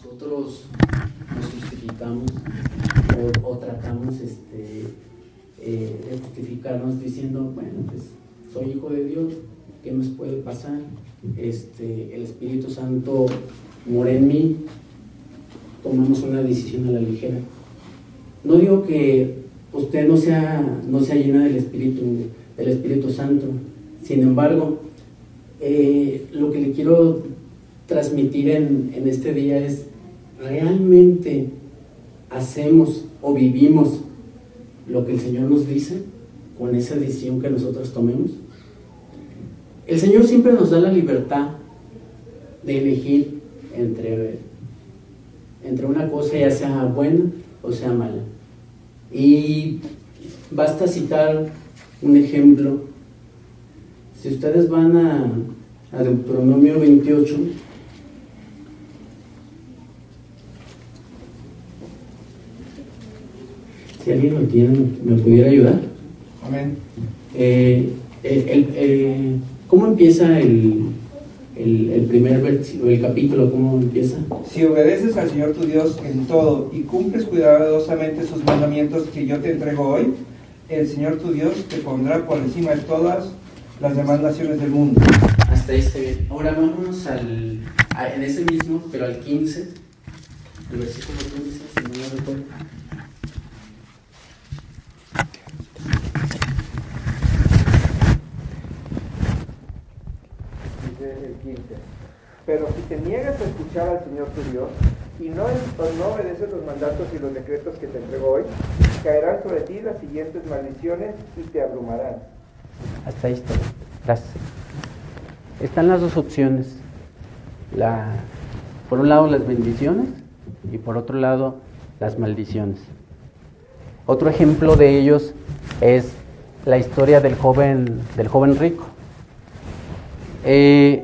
nosotros nos justificamos o tratamos de justificarnos diciendo, bueno, pues soy hijo de Dios, ¿qué nos puede pasar? El Espíritu Santo mora en mí, tomamos una decisión a la ligera. No digo que usted no sea llena del Espíritu Santo, sin embargo, lo que le quiero transmitir en este día es, ¿realmente hacemos o vivimos lo que el Señor nos dice con esa decisión que nosotros tomemos? El Señor siempre nos da la libertad de elegir entre una cosa, ya sea buena o sea mala. Y basta citar un ejemplo. Si ustedes van a Deuteronomio 28, si alguien lo tiene, ¿me pudiera ayudar? Amén. ¿Cómo empieza el primer versículo, el capítulo? ¿Cómo empieza? Si obedeces al Señor tu Dios en todo y cumples cuidadosamente sus mandamientos que yo te entrego hoy, el Señor tu Dios te pondrá por encima de todas las demás naciones del mundo. Hasta ahí está bien. Ahora vámonos en ese mismo, pero al 15, el versículo 15, si no me recuerdo. El 15. Pero si te niegas a escuchar al Señor tu Dios y no obedeces los mandatos y los decretos que te entrego hoy, caerán sobre ti las siguientes maldiciones y te abrumarán. Hasta ahí está. Gracias. Están las dos opciones. Por un lado las bendiciones y por otro lado las maldiciones. Otro ejemplo de ellos es la historia del joven rico. El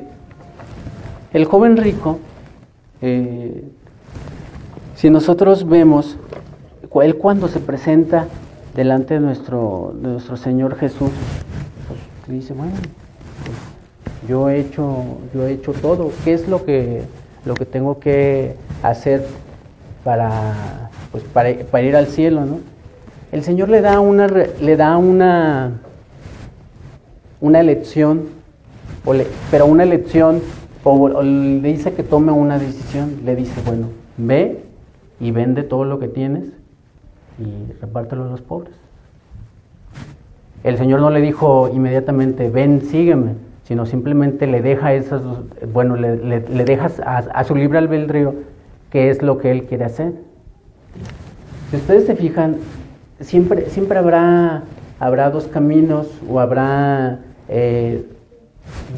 joven rico, si nosotros vemos, él cuando se presenta delante de nuestro Señor Jesús, pues dice, bueno, pues, yo he hecho todo. ¿Qué es lo que tengo que hacer para ir al cielo, ¿no? El Señor le da una elección, pero una elección, o le dice que tome una decisión. Le dice, bueno, ve y vende todo lo que tienes y repártelo a los pobres. El Señor no le dijo inmediatamente, ven, sígueme, sino simplemente le deja le dejas a su libre albedrío qué es lo que Él quiere hacer. Si ustedes se fijan, siempre habrá dos caminos, o habrá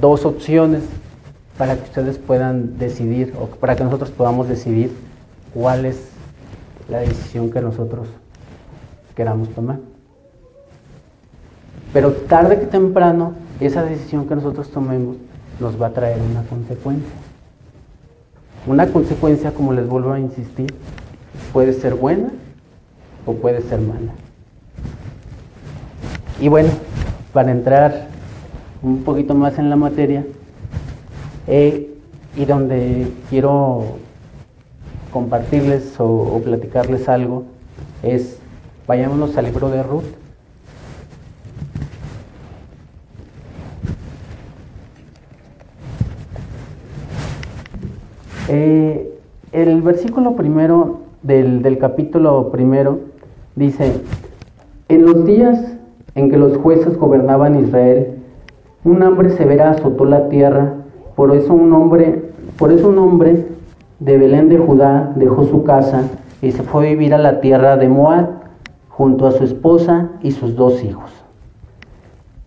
dos opciones para que ustedes puedan decidir, o para que nosotros podamos decidir cuál es la decisión que nosotros queramos tomar. Pero tarde que temprano, esa decisión que nosotros tomemos nos va a traer una consecuencia. Una consecuencia, como les vuelvo a insistir, puede ser buena o puede ser mala. Y bueno, para entrar un poquito más en la materia, y donde quiero compartirles o platicarles algo, vayámonos al libro de Ruth. El versículo primero del capítulo primero dice: en los días en que los jueces gobernaban Israel, un hambre severa azotó la tierra. Por eso un hombre de Belén de Judá dejó su casa y se fue a vivir a la tierra de Moab, junto a su esposa y sus 2 hijos.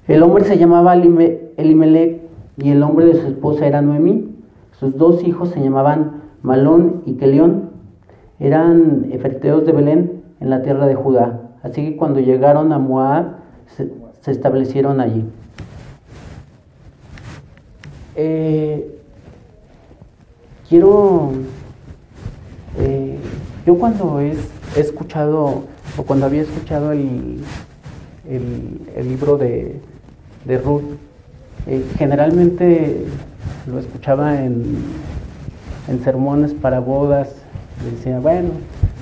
El hombre se llamaba Elimelech y el nombre de su esposa era Noemí. Sus 2 hijos se llamaban Malón y Kelión. Eran efrateos de Belén, en la tierra de Judá. Así que cuando llegaron a Moab, se establecieron allí. Yo cuando he escuchado, o cuando había escuchado el libro de Ruth, generalmente lo escuchaba en sermones para bodas, decía, bueno,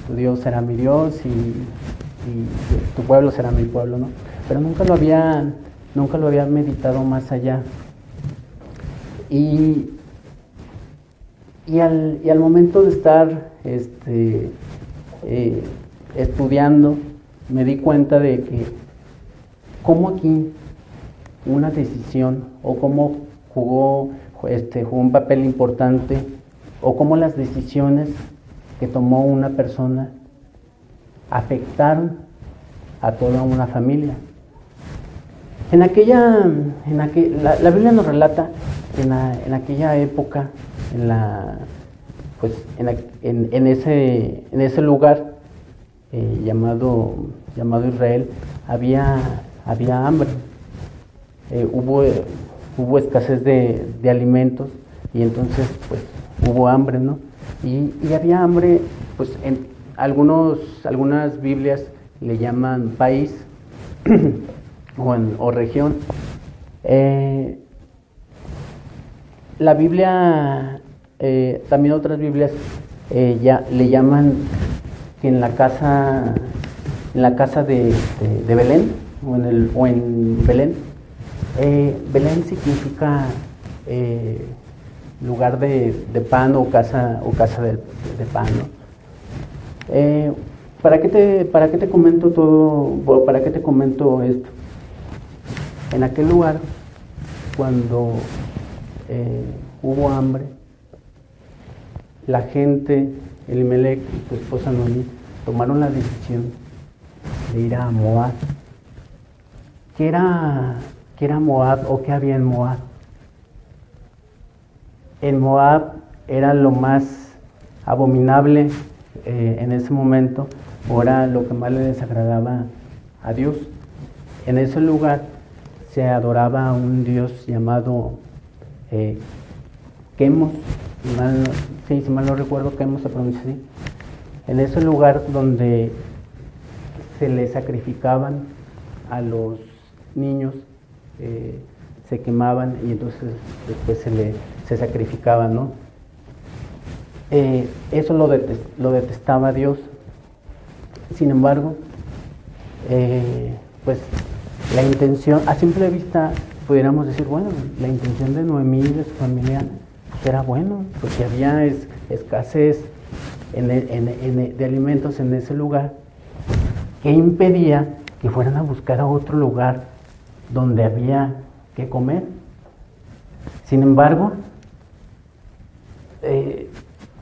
tu Dios será mi Dios y tu pueblo será mi pueblo, ¿no? Pero nunca lo había meditado más allá. Y al momento de estar estudiando, me di cuenta de que cómo aquí una decisión o cómo jugó un papel importante o cómo las decisiones que tomó una persona afectaron a toda una familia. La Biblia nos relata en aquella época, en ese lugar llamado Israel, había hambre, hubo escasez de alimentos y entonces pues hubo hambre, ¿no? Y había hambre, pues en algunas Biblias le llaman país o región. La Biblia, también otras Biblias ya le llaman que en la casa de Belén o en Belén. Belén significa lugar de pan o casa de pan, ¿no? ¿Para qué te comento todo? ¿Para qué te comento esto? En aquel lugar, cuando hubo hambre, la gente, Elimelec y su esposa Noemí, tomaron la decisión de ir a Moab. ¿Qué era Moab o qué había en Moab? En Moab era lo más abominable en ese momento, o era lo que más le desagradaba a Dios. En ese lugar se adoraba a un dios llamado Quemos, si mal no recuerdo, Quemos se pronuncia así. En ese lugar donde se le sacrificaban a los niños, se quemaban y entonces después se sacrificaban, ¿no? Eso lo detestaba Dios. Sin embargo, pues la intención, a simple vista pudiéramos decir, bueno, la intención de Noemí y de su familia pues era bueno, porque había escasez de alimentos en ese lugar, que impedía que fueran a buscar a otro lugar donde había que comer. Sin embargo,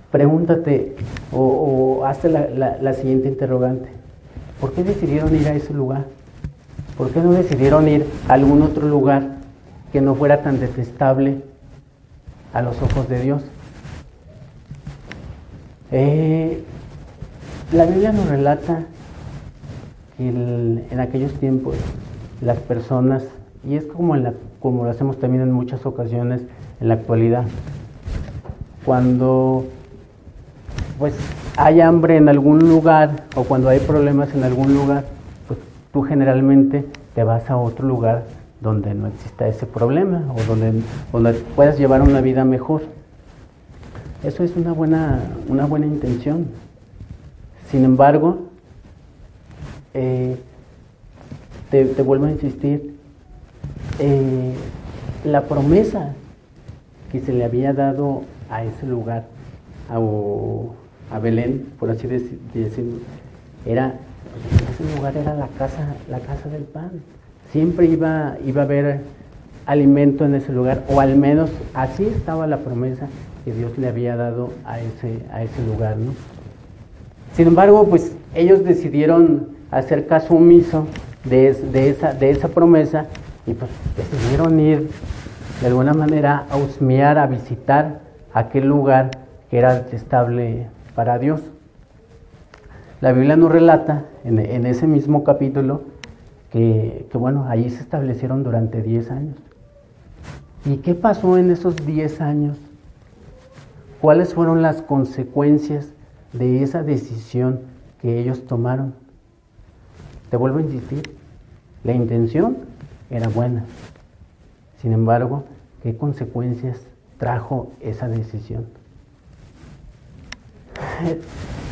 pregúntate o hazte la siguiente interrogante: ¿por qué decidieron ir a ese lugar? ¿Por qué no decidieron ir a algún otro lugar que no fuera tan detestable a los ojos de Dios? La Biblia nos relata que en aquellos tiempos las personas, y es como lo hacemos también en muchas ocasiones en la actualidad, cuando pues hay hambre en algún lugar o cuando hay problemas en algún lugar, pues tú generalmente te vas a otro lugar donde no exista ese problema o donde puedas llevar una vida mejor. Eso es una buena intención. Sin embargo, te vuelvo a insistir, la promesa que se le había dado a ese lugar, a Belén, por así decirlo, ese lugar era la casa del pan. Siempre iba a haber alimento en ese lugar, o al menos así estaba la promesa que Dios le había dado a ese lugar, ¿no? Sin embargo, pues ellos decidieron hacer caso omiso de esa promesa y pues decidieron ir de alguna manera a husmear, a visitar aquel lugar que era detestable para Dios. La Biblia nos relata en ese mismo capítulo que bueno, allí se establecieron durante 10 años. ¿Y qué pasó en esos 10 años? ¿Cuáles fueron las consecuencias de esa decisión que ellos tomaron? Te vuelvo a insistir, la intención era buena. Sin embargo, ¿qué consecuencias trajo esa decisión?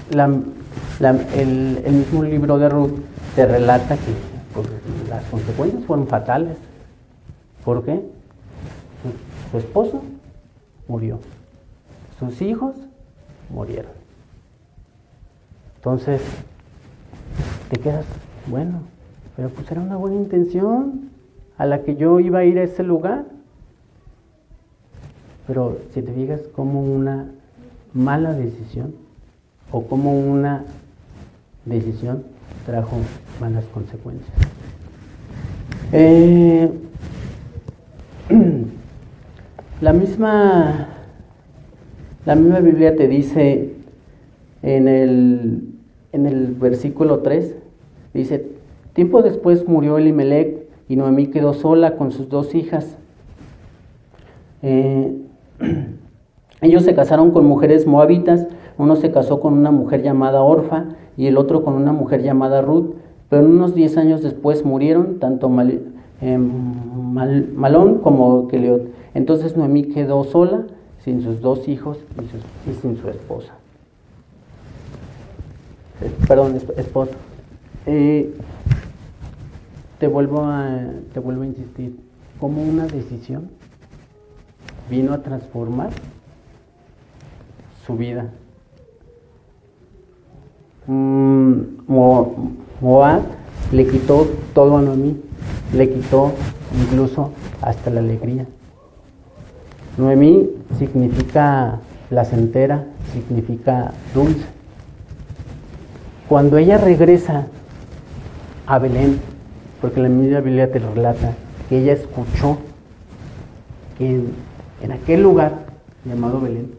el mismo libro de Ruth te relata que pues, las consecuencias fueron fatales. ¿Por qué? Su esposo murió, sus hijos murieron. Entonces, te quedas, bueno, pero pues era una buena intención a la que yo iba a ir a ese lugar. Pero si te fijas, como una mala decisión o como una decisión trajo malas consecuencias. La misma Biblia te dice en el versículo 3, dice, tiempo después murió Elimelec y Noemí quedó sola con sus 2 hijas. Ellos se casaron con mujeres moabitas, uno se casó con una mujer llamada Orfa y el otro con una mujer llamada Ruth, pero unos 10 años después murieron tanto Malón como Keliot. Entonces Noemí quedó sola, sin sus 2 hijos y sin su esposa. Esposa. Te vuelvo a insistir, como una decisión vino a transformar su vida. Moab le quitó todo a Noemí, le quitó incluso hasta la alegría. Noemí significa placentera, significa dulce. Cuando ella regresa a Belén, porque la misma Biblia te lo relata, que ella escuchó que en aquel lugar llamado Belén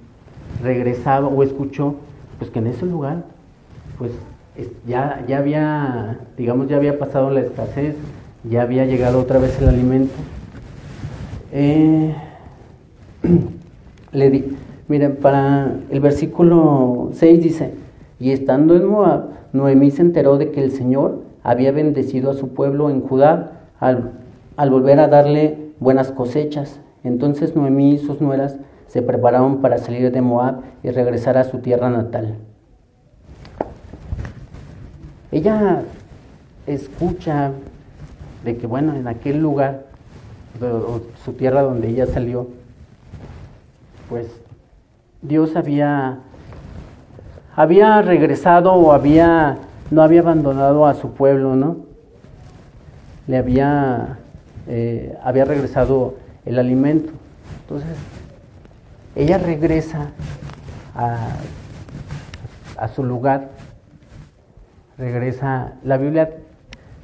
regresaba o escuchó pues que en ese lugar pues ya había, digamos, ya había pasado la escasez, ya había llegado otra vez el alimento. Miren, para el versículo 6 dice, y estando en Moab, Noemí se enteró de que el Señor había bendecido a su pueblo en Judá al volver a darle buenas cosechas. Entonces Noemí y sus nueras se prepararon para salir de Moab y regresar a su tierra natal. Ella escucha de que, bueno, en aquel lugar, su tierra donde ella salió, pues Dios había regresado o no había abandonado a su pueblo, ¿no? Le había regresado el alimento. Entonces, ella regresa a su lugar, regresa. La Biblia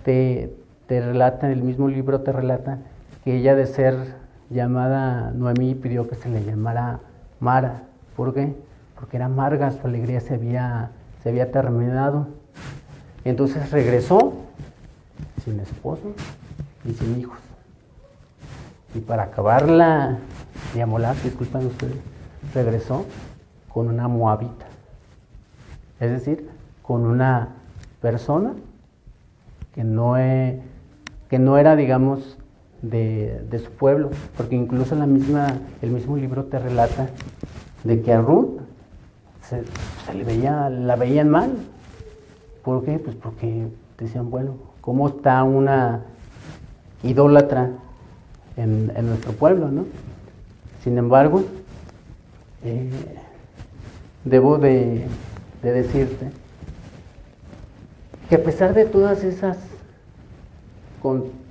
te relata, en el mismo libro te relata, que ella de ser llamada Noemí pidió que se le llamara Mara. ¿Por qué? Porque era amarga, su alegría se había terminado. Entonces regresó sin esposo y sin hijos. Y para acabarla de amolar, disculpen ustedes, regresó con una moabita. Es decir, con una persona que no era, digamos, de su pueblo, porque incluso el mismo libro te relata de que a Ruth la veían mal. ¿Por qué? Pues porque decían, bueno, ¿cómo está una idólatra en nuestro pueblo, ¿no? Sin embargo, debo de decirte que a pesar de todas esas,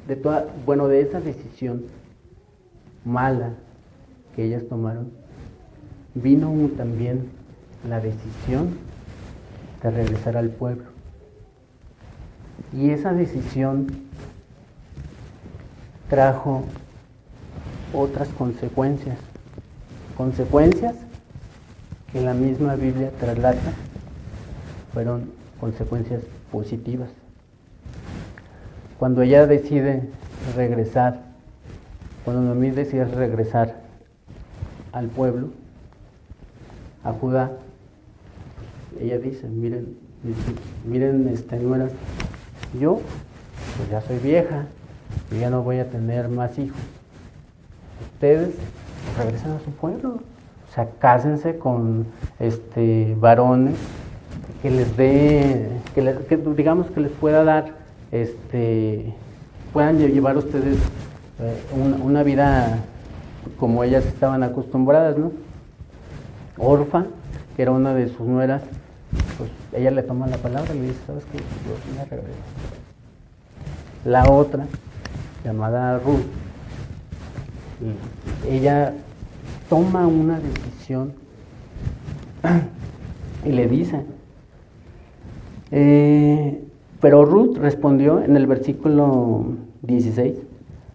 de esa decisión mala que ellas tomaron, vino también la decisión de regresar al pueblo. Y esa decisión trajo otras consecuencias que la misma Biblia relata, fueron consecuencias positivas. Cuando ella decide regresar, cuando Noemí decide regresar al pueblo, a Judá, ella dice, miren, nueras, yo pues ya soy vieja, yo ya no voy a tener más hijos. Ustedes regresan a su pueblo, O sea, cásense con varones que les dé, que digamos que les pueda dar, puedan llevar ustedes una vida como ellas estaban acostumbradas, ¿no? Orfa, que era una de sus nueras, pues ella le toma la palabra y le dice, ¿sabes qué? Yo me regreso. La otra, llamada Ruth, ella toma una decisión y le dice, pero Ruth respondió en el versículo 16,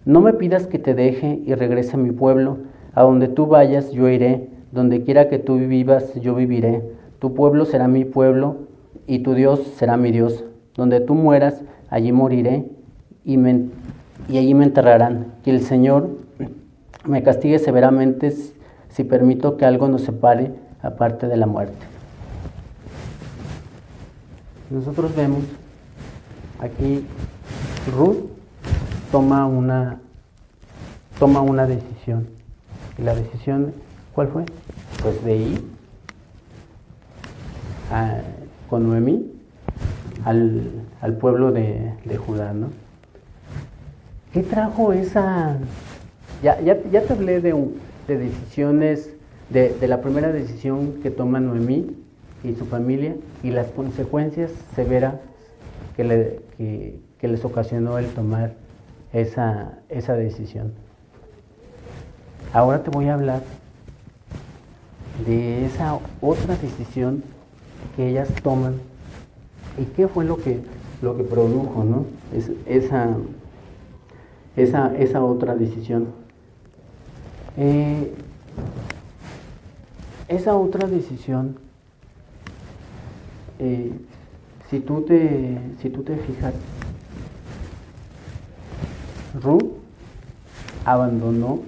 no me pidas que te deje y regrese a mi pueblo, a donde tú vayas yo iré, donde quiera que tú vivas yo viviré, tu pueblo será mi pueblo y tu Dios será mi Dios, donde tú mueras allí moriré y allí me enterrarán, que el Señor me castigue severamente si permito que algo nos separe aparte de la muerte. Nosotros vemos aquí Ruth toma una decisión. ¿Y la decisión cuál fue? Pues de ir con Noemí al pueblo de Judá, ¿no? ¿Qué trajo esa? Ya te hablé de decisiones, de la primera decisión que toma Noemí y su familia y las consecuencias severas que les ocasionó el tomar esa decisión. Ahora te voy a hablar de esa otra decisión que ellas toman y qué fue lo que produjo, ¿no? Esa otra decisión. Esa otra decisión, si tú te fijas, Ruth abandonó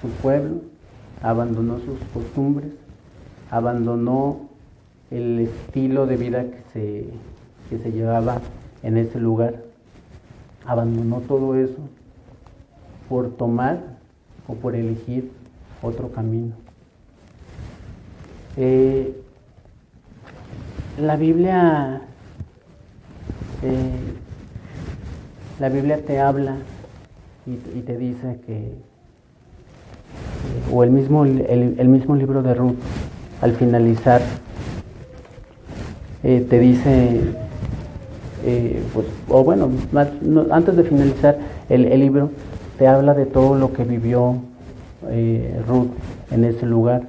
su pueblo, abandonó sus costumbres, abandonó el estilo de vida que se llevaba en ese lugar, abandonó todo eso por tomar o por elegir otro camino. La Biblia te habla y te dice que, o el mismo libro de Ruth, al finalizar, te dice, pues, o bueno, antes de finalizar el libro, te habla de todo lo que vivió Ruth en ese lugar,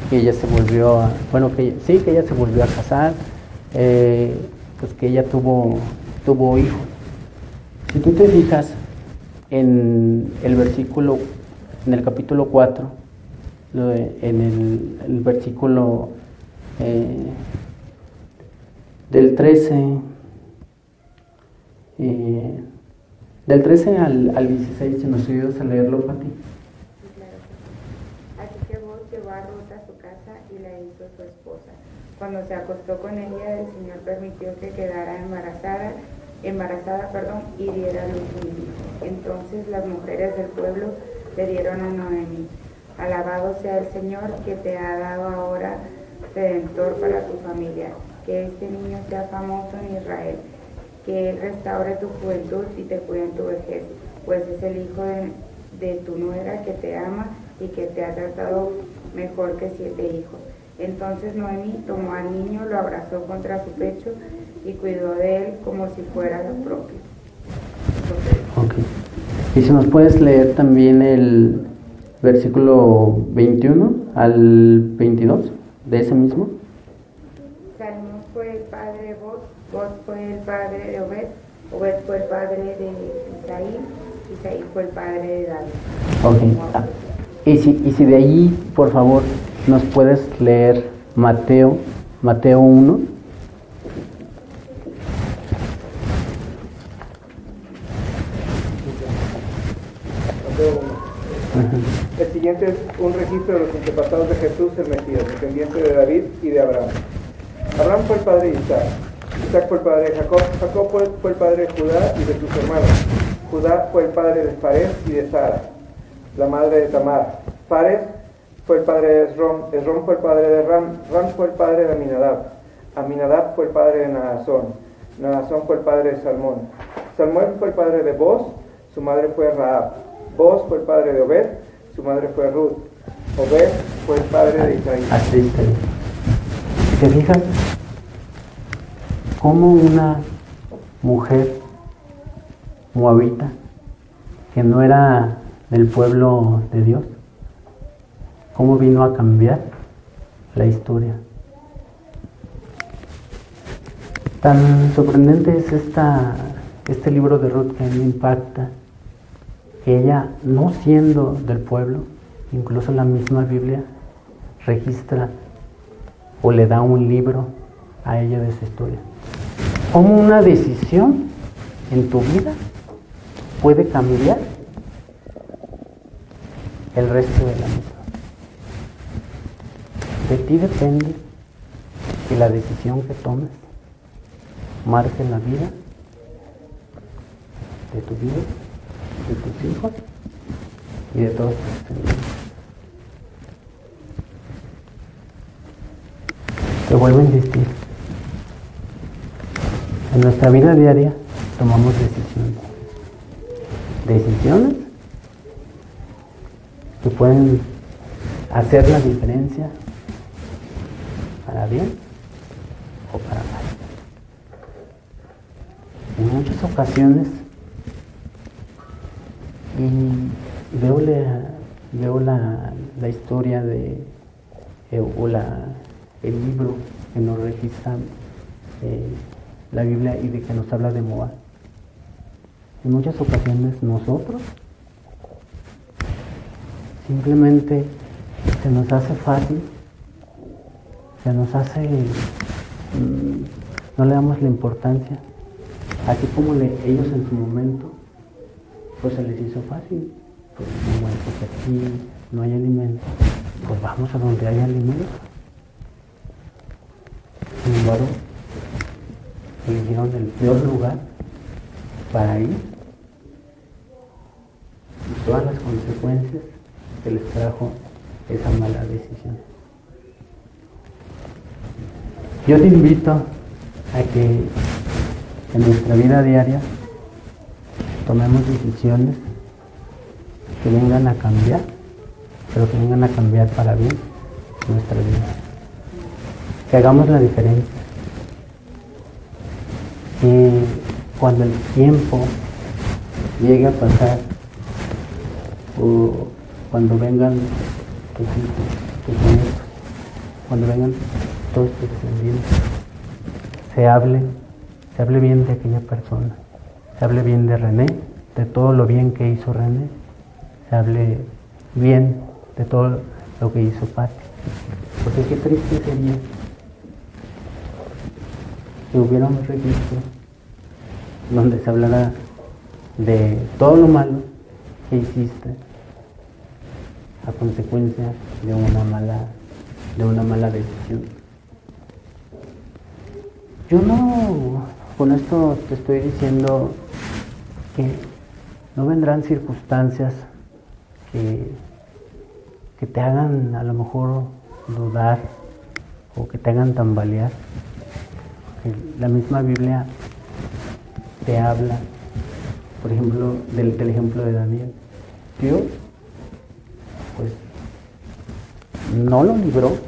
que ella se volvió que ella se volvió a casar, pues que ella tuvo hijos. Si tú te fijas en el versículo, en el capítulo 4, en el versículo del 13 al 16, ¿se nos ayudas a leerlo, Pati? Así que Boaz llevó a Ruth a su casa y la hizo su esposa. Cuando se acostó con ella, el Señor permitió que quedara embarazada, y diera a luz un hijo. Entonces las mujeres del pueblo le dieron a Noemí: alabado sea el Señor que te ha dado ahora redentor para tu familia, que este niño sea famoso en Israel, que él restaure tu juventud y te cuide en tu vejez, pues es el hijo de tu nuera que te ama y que te ha tratado mejor que 7 hijos. Entonces Noemí tomó al niño, lo abrazó contra su pecho y cuidó de él como si fuera lo propio. Okay. Y si nos puedes leer también el versículo 21 al 22 de ese mismo. Salmón fue el padre de Boaz, Boaz fue el padre de Obed, Obed fue el padre de Isaí, Isaí fue el padre de David. Okay. Y si de allí, por favor, nos puedes leer Mateo 1. El siguiente es un registro de los antepasados de Jesús, el Mesías, descendiente de David y de Abraham. Abraham fue el padre de Isaac, Isaac fue el padre de Jacob, Jacob fue el padre de Judá y de sus hermanos. Judá fue el padre de Fares y de Sara, la madre de Tamar. Fares fue el padre de Esrom, Esrom fue el padre de Ram, Ram fue el padre de Aminadab, Aminadab fue el padre de Naasón, Naasón fue el padre de Salmón, Salmón fue el padre de Boz, su madre fue Rahab, Boz fue el padre de Obed, su madre fue Ruth, Obed fue el padre de Isaí. Así está. ¿Te fijas cómo una mujer moabita que no era del pueblo de Dios, cómo vino a cambiar la historia? Tan sorprendente es este libro de Ruth que me impacta, que ella, no siendo del pueblo, incluso la misma Biblia registra o le da un libro a ella de su historia. ¿Cómo una decisión en tu vida puede cambiar el resto de la misma? De ti depende que la decisión que tomes marque la vida de tu vida, de tus hijos y de todos tus descendientes. Te vuelvo a insistir. En nuestra vida diaria tomamos decisiones. Decisiones que pueden hacer la diferencia para bien o para mal. En muchas ocasiones, y veo la historia de el libro que nos registra la Biblia y de que nos habla de Moab. En muchas ocasiones nosotros simplemente se nos hace fácil, no le damos la importancia, así como ellos en su momento, pues se les hizo fácil, pues bueno, porque aquí no hay alimento, pues vamos a donde hay alimento. Sin embargo, eligieron el peor lugar para ir y todas las consecuencias que les trajo esa mala decisión. Yo te invito a que en nuestra vida diaria tomemos decisiones que vengan a cambiar, pero que vengan a cambiar para bien nuestra vida. Que hagamos la diferencia. Que cuando el tiempo llegue a pasar, o cuando vengan tus hijos, tus nietos, cuando vengan todos tus descendientes, se hable bien de aquella persona, se hable bien de René, de todo lo bien que hizo René, se hable bien de todo lo que hizo Pati. Porque qué triste sería que hubiera un registro donde se hablara de todo lo malo que hiciste a consecuencia de una mala decisión. Yo no, con esto te estoy diciendo que no vendrán circunstancias que te hagan a lo mejor dudar o que te hagan tambalear. La misma Biblia te habla, por ejemplo, del ejemplo de Daniel. Dios, pues, no lo libró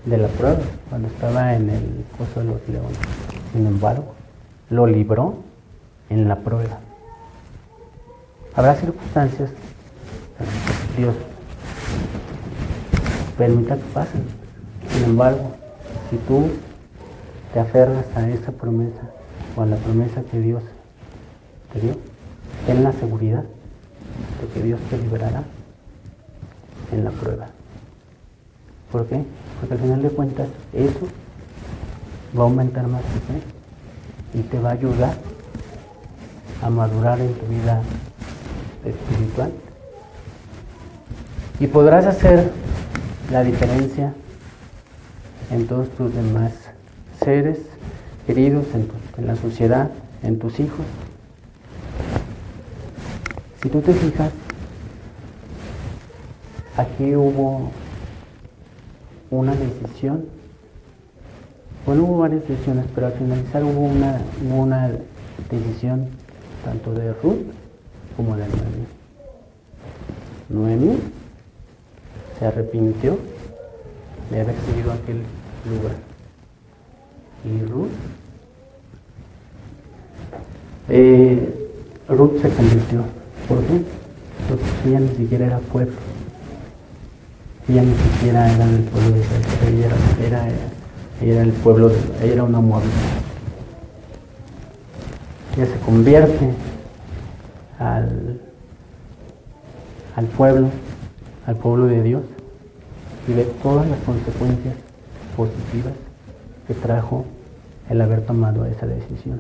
de la prueba cuando estaba en el pozo de los leones. Sin embargo, lo libró en la prueba. Habrá circunstancias que Dios permita que pasen. Sin embargo, si tú te aferras a esa promesa o a la promesa que Dios te dio, ten la seguridad de que Dios te liberará en la prueba. ¿Por qué? Porque al final de cuentas eso va a aumentar más tu fe y te va a ayudar a madurar en tu vida espiritual. Y podrás hacer la diferencia en todos tus demás seres queridos, en la sociedad, en tus hijos. Si tú te fijas, aquí hubo una decisión. Bueno, hubo varias decisiones, pero al finalizar hubo una decisión tanto de Ruth como de Noemí. Noemí se arrepintió de haber seguido aquel lugar. Y Ruth se convirtió. ¿Por qué? Porque ella ni siquiera era pueblo. Ella ni siquiera era del pueblo de Israel. Ella era el pueblo, ella era una moabita. Ella se convierte al pueblo de Dios, y ve todas las consecuencias positivas que trajo el haber tomado esa decisión.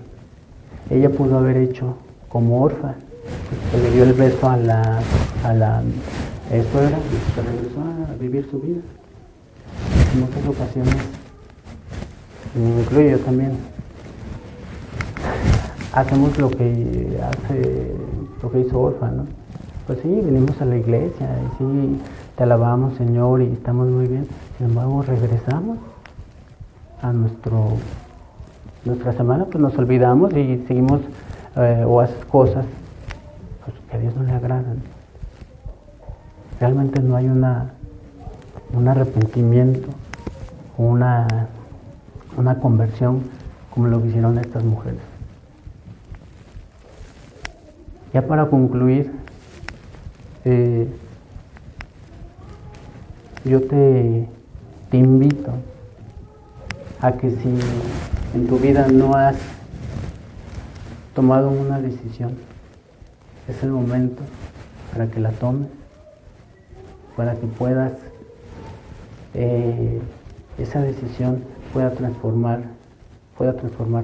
Ella pudo haber hecho como Orfa, que le dio el beso a la suegra y se regresó a vivir su vida. En muchas ocasiones, y me incluyo yo también, hacemos lo que hizo Orfa, ¿no? Pues sí, venimos a la iglesia y sí, te alabamos, Señor, y estamos muy bien. Sin embargo, regresamos a nuestra semana, pues nos olvidamos y seguimos o haces cosas pues, que a Dios no le agradan. Realmente no hay un arrepentimiento, una conversión como lo que hicieron estas mujeres. Ya para concluir, yo te invito a que si en tu vida no has tomado una decisión, es el momento para que la tomes, para que puedas, esa decisión pueda transformar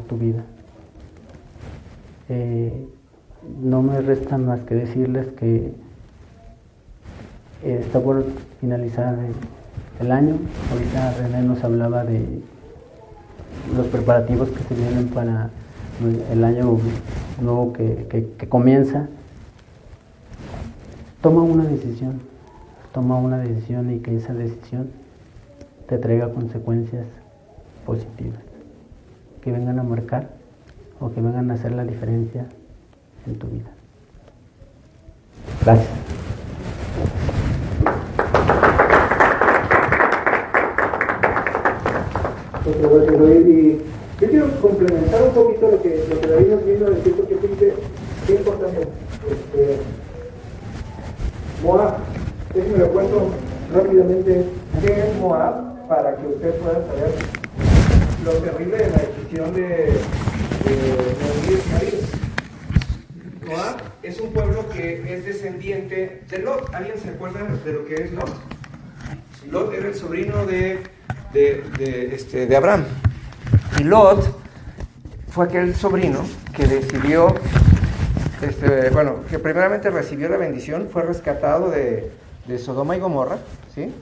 tu vida. No me resta más que decirles que está por finalizar el año. Ahorita René nos hablaba de los preparativos que se vienen para el año nuevo que comienza. Toma una decisión y que esa decisión te traiga consecuencias positivas, que vengan a marcar o que vengan a hacer la diferencia en tu vida. Gracias. Y yo quiero complementar un poquito lo que David nos vino a decir, porque fíjate qué importante. Moab, déjenme lo cuento rápidamente. ¿Qué es Moab? Para que usted pueda saber lo terrible de la decisión de David. Moab es un pueblo que es descendiente de Lot. ¿Alguien se acuerda de lo que es Lot? Lot era el sobrino de Abraham. Y Lot fue aquel sobrino que decidió, que primeramente recibió la bendición, fue rescatado de Sodoma y Gomorra, ¿sí?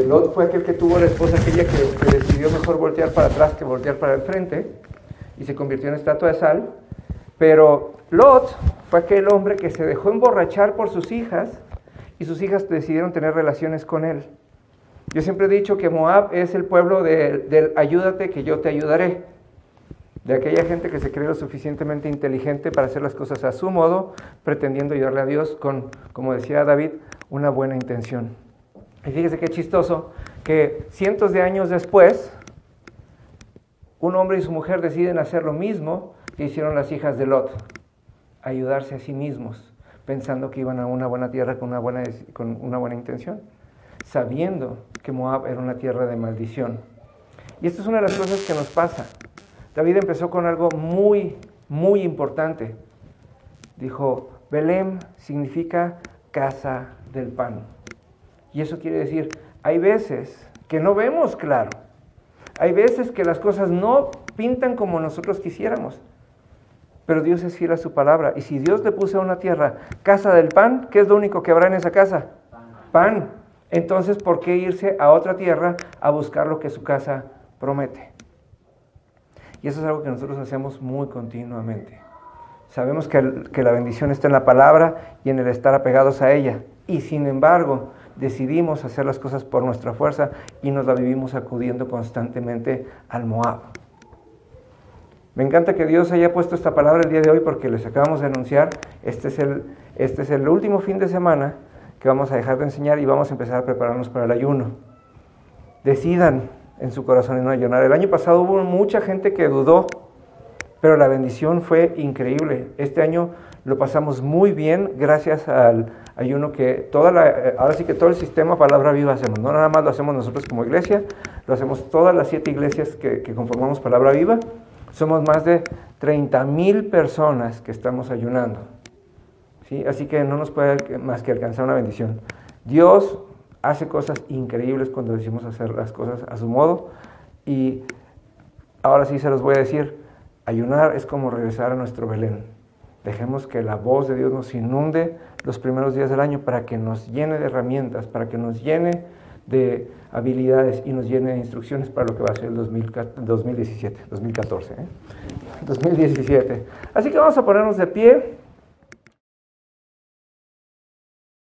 Lot fue aquel que tuvo la esposa aquella que decidió mejor voltear para atrás que voltear para el frente, y se convirtió en estatua de sal. Pero Lot fue aquel hombre que se dejó emborrachar por sus hijas, y sus hijas decidieron tener relaciones con él. Yo siempre he dicho que Moab es el pueblo del ayúdate que yo te ayudaré. De aquella gente que se cree lo suficientemente inteligente para hacer las cosas a su modo, pretendiendo ayudarle a Dios con, como decía David, una buena intención. Y fíjese qué chistoso, que cientos de años después, un hombre y su mujer deciden hacer lo mismo que hicieron las hijas de Lot, ayudarse a sí mismos, pensando que iban a una buena tierra con una buena intención, sabiendo que Moab era una tierra de maldición. Y esto es una de las cosas que nos pasa. David empezó con algo muy, muy importante. Dijo, Belem significa casa del pan. Y eso quiere decir, hay veces que no vemos claro. Hay veces que las cosas no pintan como nosotros quisiéramos. Pero Dios es fiel a su palabra. Y si Dios le puso a una tierra casa del pan, ¿qué es lo único que habrá en esa casa? Pan. Entonces, ¿por qué irse a otra tierra a buscar lo que su casa promete? Y eso es algo que nosotros hacemos muy continuamente. Sabemos que la bendición está en la palabra y en el estar apegados a ella. Y sin embargo, decidimos hacer las cosas por nuestra fuerza y nos la vivimos acudiendo constantemente al Moab. Me encanta que Dios haya puesto esta palabra el día de hoy porque les acabamos de anunciar, este es el último fin de semana que vamos a dejar de enseñar y vamos a empezar a prepararnos para el ayuno. Decidan en su corazón en no ayunar. El año pasado hubo mucha gente que dudó, pero la bendición fue increíble. Este año lo pasamos muy bien gracias al ayuno que ahora sí que todo el sistema Palabra Viva hacemos. No nada más lo hacemos nosotros como iglesia, lo hacemos todas las 7 iglesias que conformamos Palabra Viva. Somos más de 30,000 personas que estamos ayunando. ¿Sí? Así que no nos puede más que alcanzar una bendición. Dios hace cosas increíbles cuando decimos hacer las cosas a su modo. Y ahora sí se los voy a decir, ayunar es como regresar a nuestro Belén. Dejemos que la voz de Dios nos inunde los primeros días del año para que nos llene de herramientas, para que nos llene de habilidades y nos llene de instrucciones para lo que va a ser el 2017. Así que vamos a ponernos de pie.